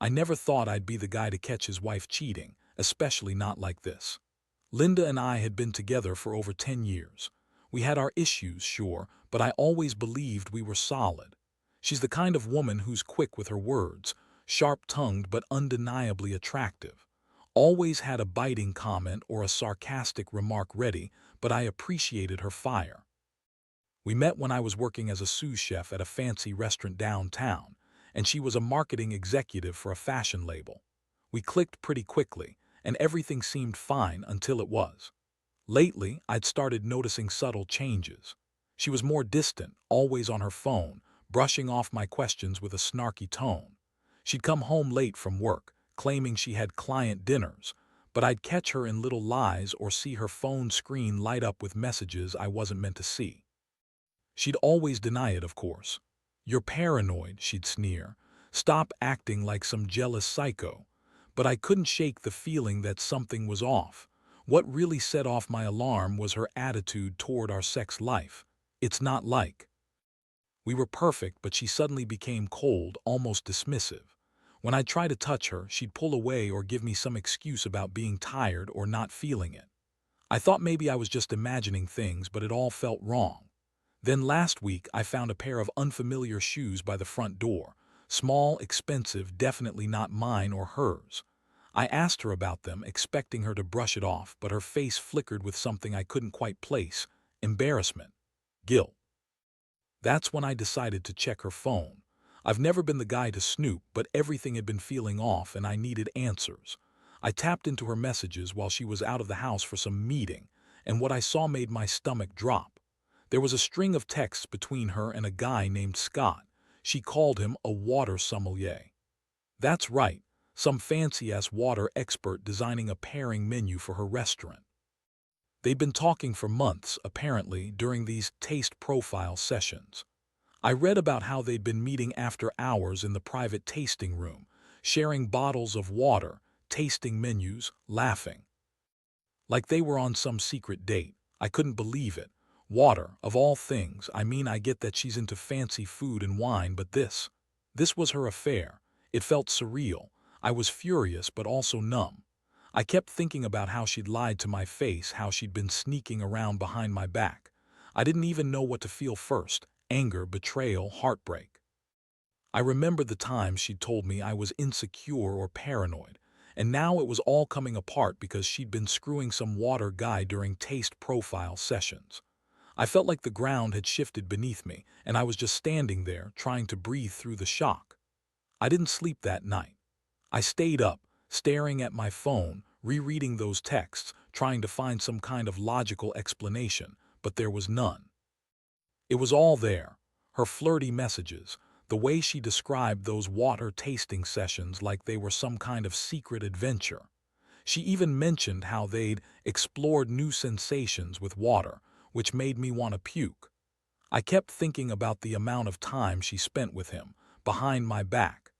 I never thought I'd be the guy to catch his wife cheating, especially not like this. Linda and I had been together for over 10 years. We had our issues, sure, but I always believed we were solid. She's the kind of woman who's quick with her words, sharp-tongued but undeniably attractive. Always had a biting comment or a sarcastic remark ready, but I appreciated her fire. We met when I was working as a sous chef at a fancy restaurant downtown, and she was a marketing executive for a fashion label. We clicked pretty quickly, and everything seemed fine until it was. Lately, I'd started noticing subtle changes. She was more distant, always on her phone, brushing off my questions with a snarky tone. She'd come home late from work, claiming she had client dinners, but I'd catch her in little lies or see her phone screen light up with messages I wasn't meant to see. She'd always deny it, of course. "You're paranoid," she'd sneer. "Stop acting like some jealous psycho." But I couldn't shake the feeling that something was off. What really set off my alarm was her attitude toward our sex life. It's not like we were perfect, but she suddenly became cold, almost dismissive. When I'd try to touch her, she'd pull away or give me some excuse about being tired or not feeling it. I thought maybe I was just imagining things, but it all felt wrong. Then last week, I found a pair of unfamiliar shoes by the front door. Small, expensive, definitely not mine or hers. I asked her about them, expecting her to brush it off, but her face flickered with something I couldn't quite place: embarrassment, guilt. That's when I decided to check her phone. I've never been the guy to snoop, but everything had been feeling off and I needed answers. I tapped into her messages while she was out of the house for some meeting, and what I saw made my stomach drop. There was a string of texts between her and a guy named Scott. She called him a water sommelier. That's right, some fancy-ass water expert designing a pairing menu for her restaurant. They'd been talking for months, apparently, during these taste profile sessions. I read about how they'd been meeting after hours in the private tasting room, sharing bottles of water, tasting menus, laughing. Like they were on some secret date. I couldn't believe it. Water, of all things. I mean, I get that she's into fancy food and wine, but this was her affair. It felt surreal. I was furious, but also numb. I kept thinking about how she'd lied to my face, how she'd been sneaking around behind my back. I didn't even know what to feel first: anger, betrayal, heartbreak. I remembered the times she'd told me I was insecure or paranoid, and now it was all coming apart because she'd been screwing some water guy during taste profile sessions. I felt like the ground had shifted beneath me, and I was just standing there, trying to breathe through the shock. I didn't sleep that night. I stayed up, staring at my phone, rereading those texts, trying to find some kind of logical explanation, but there was none. It was all there: her flirty messages, the way she described those water tasting sessions like they were some kind of secret adventure. She even mentioned how they'd explored new sensations with water, which made me want to puke. I kept thinking about the amount of time she spent with him, behind my back,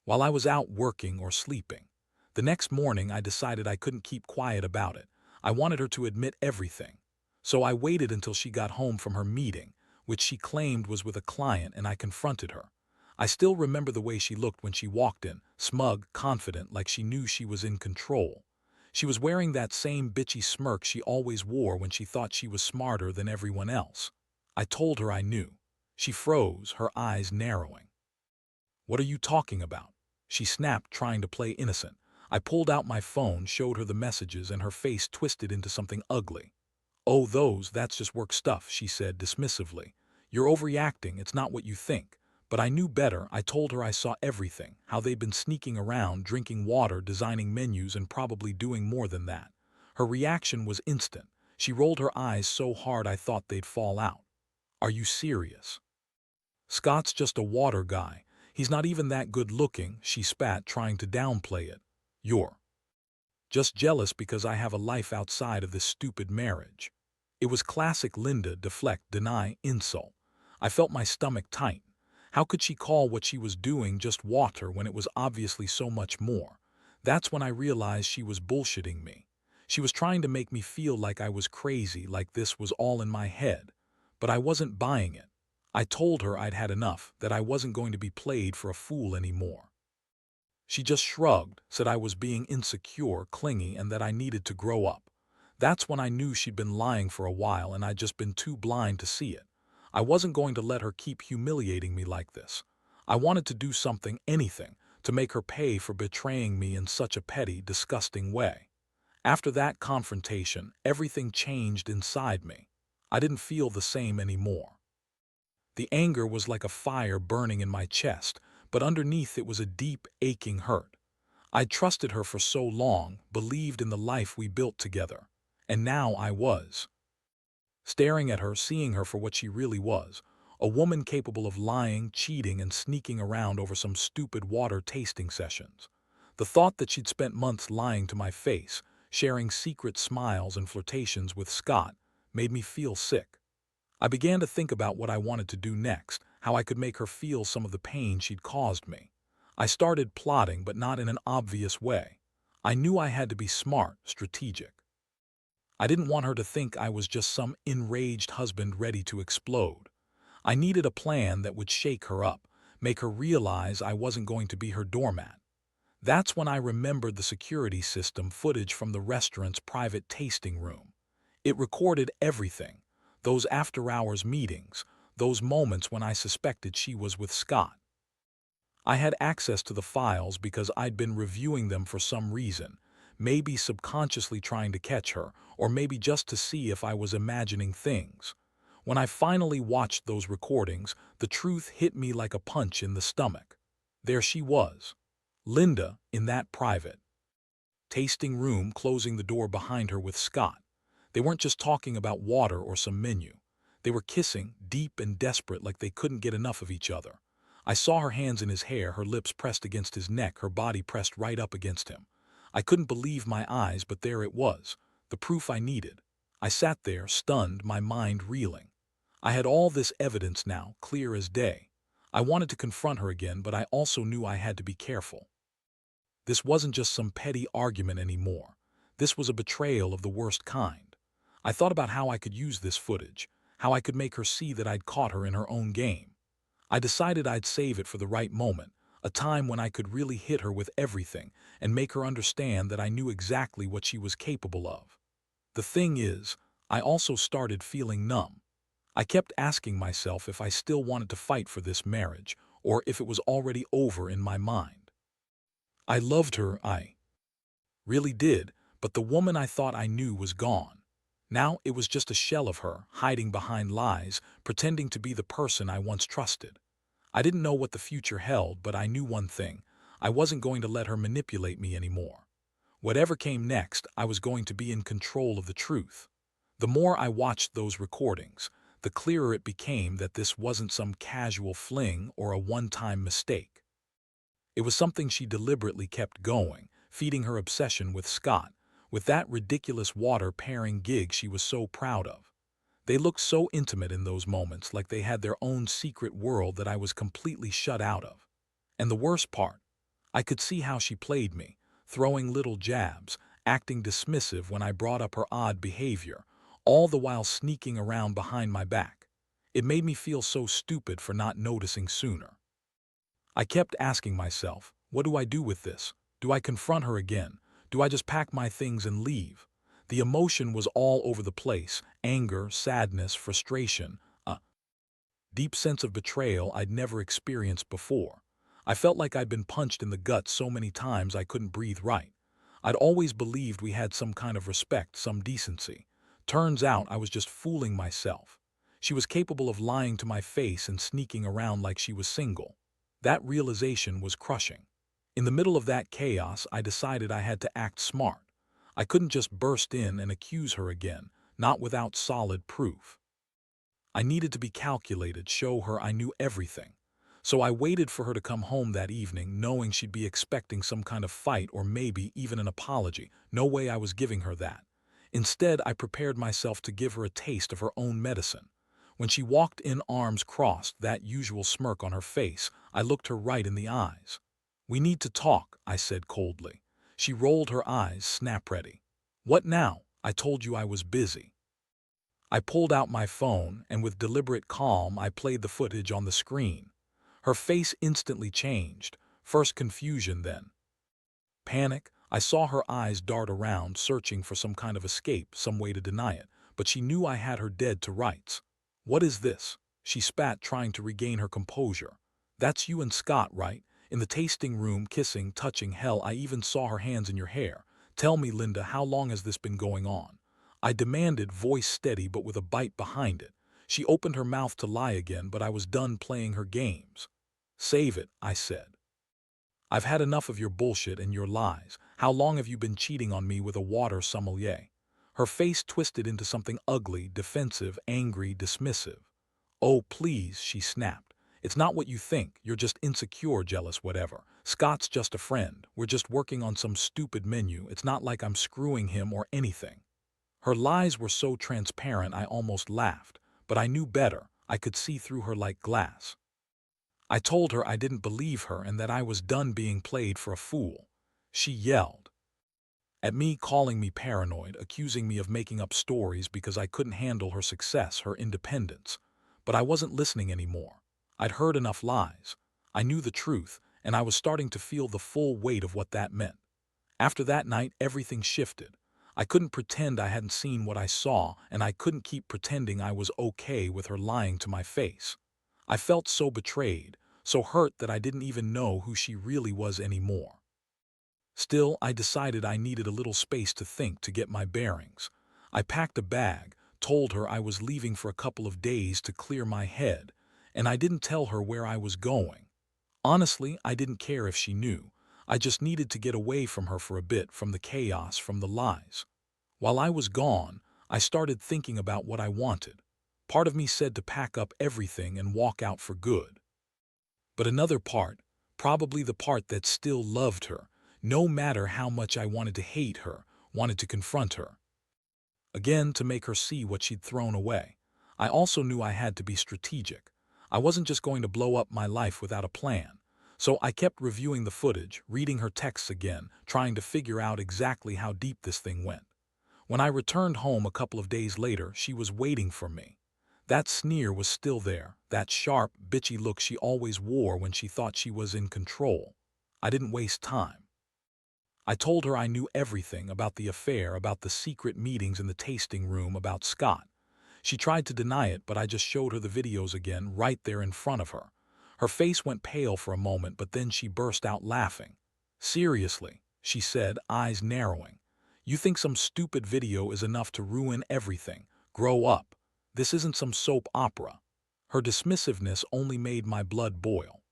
while I was out working or sleeping. The next morning, I decided I couldn't keep quiet about it. I wanted her to admit everything. So I waited until she got home from her meeting, which she claimed was with a client, and I confronted her. I still remember the way she looked when she walked in, smug, confident, like she knew she was in control. She was wearing that same bitchy smirk she always wore when she thought she was smarter than everyone else. I told her I knew. She froze, her eyes narrowing. "What are you talking about?" she snapped, trying to play innocent. I pulled out my phone, showed her the messages, and her face twisted into something ugly. "Oh, that's just work stuff," she said dismissively. "You're overreacting, it's not what you think." But I knew better. I told her I saw everything, how they'd been sneaking around, drinking water, designing menus, and probably doing more than that. Her reaction was instant. She rolled her eyes so hard I thought they'd fall out. "Are you serious? Scott's just a water guy. He's not even that good looking," she spat, trying to downplay it. "You're just jealous because I have a life outside of this stupid marriage." It was classic Linda: deflect, deny, insult. I felt my stomach tighten. How could she call what she was doing just water when it was obviously so much more? That's when I realized she was bullshitting me. She was trying to make me feel like I was crazy, like this was all in my head. But I wasn't buying it. I told her I'd had enough, that I wasn't going to be played for a fool anymore. She just shrugged, said I was being insecure, clingy, and that I needed to grow up. That's when I knew she'd been lying for a while and I'd just been too blind to see it. I wasn't going to let her keep humiliating me like this. I wanted to do something, anything, to make her pay for betraying me in such a petty, disgusting way. After that confrontation, everything changed inside me. I didn't feel the same anymore. The anger was like a fire burning in my chest, but underneath it was a deep, aching hurt. I'd trusted her for so long, believed in the life we built together. And now I was staring at her, seeing her for what she really was, a woman capable of lying, cheating, and sneaking around over some stupid water tasting sessions. The thought that she'd spent months lying to my face, sharing secret smiles and flirtations with Scott, made me feel sick. I began to think about what I wanted to do next, how I could make her feel some of the pain she'd caused me. I started plotting, but not in an obvious way. I knew I had to be smart, strategic. I didn't want her to think I was just some enraged husband ready to explode. I needed a plan that would shake her up, make her realize I wasn't going to be her doormat. That's when I remembered the security system footage from the restaurant's private tasting room. It recorded everything, those after-hours meetings, those moments when I suspected she was with Scott. I had access to the files because I'd been reviewing them for some reason, maybe subconsciously trying to catch her, or maybe just to see if I was imagining things. When I finally watched those recordings, the truth hit me like a punch in the stomach. There she was, Linda, in that private tasting room, closing the door behind her with Scott. They weren't just talking about water or some menu. They were kissing, deep and desperate, like they couldn't get enough of each other. I saw her hands in his hair, her lips pressed against his neck, her body pressed right up against him. I couldn't believe my eyes, but there it was, the proof I needed. I sat there, stunned, my mind reeling. I had all this evidence now, clear as day. I wanted to confront her again, but I also knew I had to be careful. This wasn't just some petty argument anymore. This was a betrayal of the worst kind. I thought about how I could use this footage, how I could make her see that I'd caught her in her own game. I decided I'd save it for the right moment, a time when I could really hit her with everything and make her understand that I knew exactly what she was capable of. The thing is, I also started feeling numb. I kept asking myself if I still wanted to fight for this marriage, or if it was already over in my mind. I loved her, I really did, but the woman I thought I knew was gone. Now it was just a shell of her, hiding behind lies, pretending to be the person I once trusted. I didn't know what the future held, but I knew one thing. I wasn't going to let her manipulate me anymore. Whatever came next, I was going to be in control of the truth. The more I watched those recordings, the clearer it became that this wasn't some casual fling or a one-time mistake. It was something she deliberately kept going, feeding her obsession with Scott, with that ridiculous water pairing gig she was so proud of. They looked so intimate in those moments, like they had their own secret world that I was completely shut out of. And the worst part, I could see how she played me, throwing little jabs, acting dismissive when I brought up her odd behavior, all the while sneaking around behind my back. It made me feel so stupid for not noticing sooner. I kept asking myself, what do I do with this? Do I confront her again? Do I just pack my things and leave? The emotion was all over the place, anger, sadness, frustration, a deep sense of betrayal I'd never experienced before. I felt like I'd been punched in the gut so many times I couldn't breathe right. I'd always believed we had some kind of respect, some decency. Turns out I was just fooling myself. She was capable of lying to my face and sneaking around like she was single. That realization was crushing. In the middle of that chaos, I decided I had to act smart. I couldn't just burst in and accuse her again, not without solid proof. I needed to be calculated, show her I knew everything. So I waited for her to come home that evening, knowing she'd be expecting some kind of fight or maybe even an apology. No way I was giving her that. Instead, I prepared myself to give her a taste of her own medicine. When she walked in, arms crossed, that usual smirk on her face, I looked her right in the eyes. "We need to talk," I said coldly. She rolled her eyes, snap-ready. "What now? I told you I was busy." I pulled out my phone, and with deliberate calm, I played the footage on the screen. Her face instantly changed, first confusion, then Panic, I saw her eyes dart around, searching for some kind of escape, some way to deny it, but she knew I had her dead to rights. "What is this?" she spat, trying to regain her composure. "That's you and Scott, right? In the tasting room, kissing, touching, hell, I even saw her hands in your hair. Tell me, Linda, how long has this been going on?" I demanded, voice steady but with a bite behind it. She opened her mouth to lie again, but I was done playing her games. "Save it," I said. "I've had enough of your bullshit and your lies. How long have you been cheating on me with a water sommelier?" Her face twisted into something ugly, defensive, angry, dismissive. "Oh, please," she snapped. "It's not what you think. You're just insecure, jealous, whatever. Scott's just a friend. We're just working on some stupid menu. It's not like I'm screwing him or anything." Her lies were so transparent I almost laughed, but I knew better. I could see through her like glass. I told her I didn't believe her and that I was done being played for a fool. She yelled at me, calling me paranoid, accusing me of making up stories because I couldn't handle her success, her independence. But I wasn't listening anymore. I'd heard enough lies. I knew the truth, and I was starting to feel the full weight of what that meant. After that night, everything shifted. I couldn't pretend I hadn't seen what I saw, and I couldn't keep pretending I was okay with her lying to my face. I felt so betrayed, so hurt that I didn't even know who she really was anymore. Still, I decided I needed a little space to think, to get my bearings. I packed a bag, told her I was leaving for a couple of days to clear my head, and I didn't tell her where I was going. Honestly, I didn't care if she knew. I just needed to get away from her for a bit, from the chaos, from the lies. While I was gone, I started thinking about what I wanted. Part of me said to pack up everything and walk out for good. But another part, probably the part that still loved her, no matter how much I wanted to hate her, wanted to confront her. Again, to make her see what she'd thrown away. I also knew I had to be strategic. I wasn't just going to blow up my life without a plan. So I kept reviewing the footage, reading her texts again, trying to figure out exactly how deep this thing went. When I returned home a couple of days later, she was waiting for me. That sneer was still there, that sharp, bitchy look she always wore when she thought she was in control. I didn't waste time. I told her I knew everything about the affair, about the secret meetings in the tasting room, about Scott. She tried to deny it, but I just showed her the videos again, right there in front of her. Her face went pale for a moment, but then she burst out laughing. "Seriously," she said, eyes narrowing. "You think some stupid video is enough to ruin everything? Grow up. This isn't some soap opera." Her dismissiveness only made my blood boil.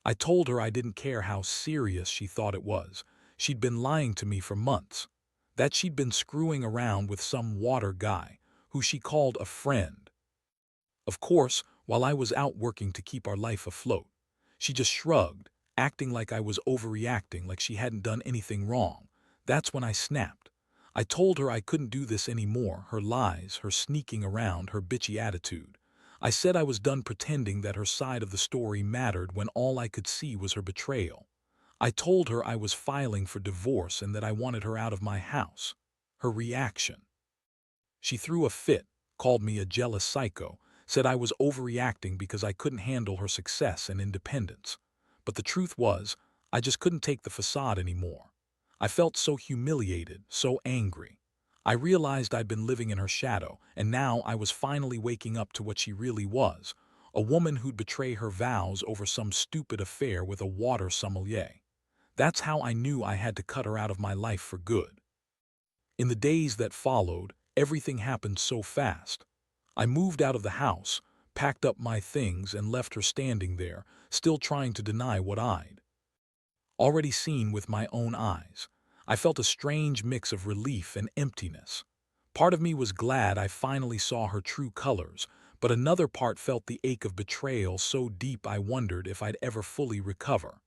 I told her I didn't care how serious she thought it was. She'd been lying to me for months. That she'd been screwing around with some water guy, who she called a friend. Of course, while I was out working to keep our life afloat. She just shrugged, acting like I was overreacting, like she hadn't done anything wrong. That's when I snapped. I told her I couldn't do this anymore, her lies, her sneaking around, her bitchy attitude. I said I was done pretending that her side of the story mattered when all I could see was her betrayal. I told her I was filing for divorce and that I wanted her out of my house. Her reaction. She threw a fit, called me a jealous psycho, said I was overreacting because I couldn't handle her success and independence. But the truth was, I just couldn't take the facade anymore. I felt so humiliated, so angry. I realized I'd been living in her shadow, and now I was finally waking up to what she really was, a woman who'd betray her vows over some stupid affair with a water sommelier. That's how I knew I had to cut her out of my life for good. In the days that followed, everything happened so fast. I moved out of the house, packed up my things, and left her standing there, still trying to deny what I'd already seen with my own eyes. I felt a strange mix of relief and emptiness. Part of me was glad I finally saw her true colors, but another part felt the ache of betrayal so deep I wondered if I'd ever fully recover.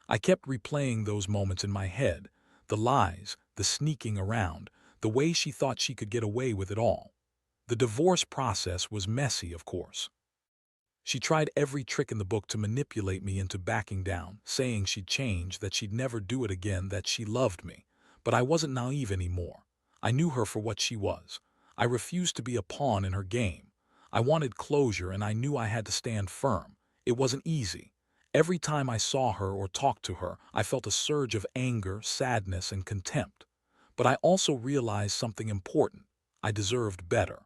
I kept replaying those moments in my head, the lies, the sneaking around, the way she thought she could get away with it all. The divorce process was messy, of course. She tried every trick in the book to manipulate me into backing down, saying she'd change, that she'd never do it again, that she loved me. But I wasn't naive anymore. I knew her for what she was. I refused to be a pawn in her game. I wanted closure, and I knew I had to stand firm. It wasn't easy. Every time I saw her or talked to her, I felt a surge of anger, sadness, and contempt. But I also realized something important. I deserved better.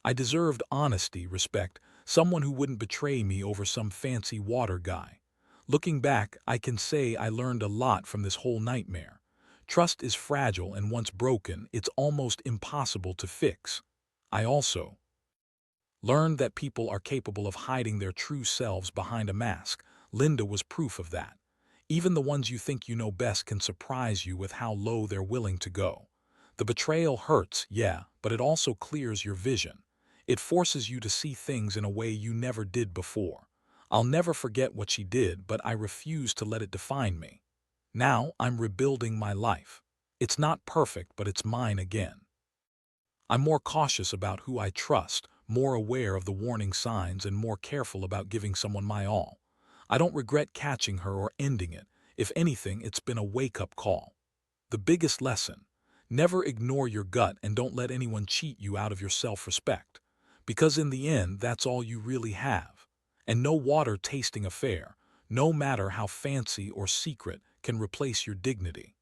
I deserved honesty, respect, someone who wouldn't betray me over some fancy water guy. Looking back, I can say I learned a lot from this whole nightmare. Trust is fragile, and once broken, it's almost impossible to fix. I also learned that people are capable of hiding their true selves behind a mask. Linda was proof of that. Even the ones you think you know best can surprise you with how low they're willing to go. The betrayal hurts, yeah, but it also clears your vision. It forces you to see things in a way you never did before. I'll never forget what she did, but I refuse to let it define me. Now I'm rebuilding my life. It's not perfect, but it's mine again. I'm more cautious about who I trust, more aware of the warning signs, and more careful about giving someone my all. I don't regret catching her or ending it. If anything, it's been a wake-up call. The biggest lesson: never ignore your gut and don't let anyone cheat you out of your self-respect. Because in the end, that's all you really have. And no water-tasting affair, no matter how fancy or secret, can replace your dignity.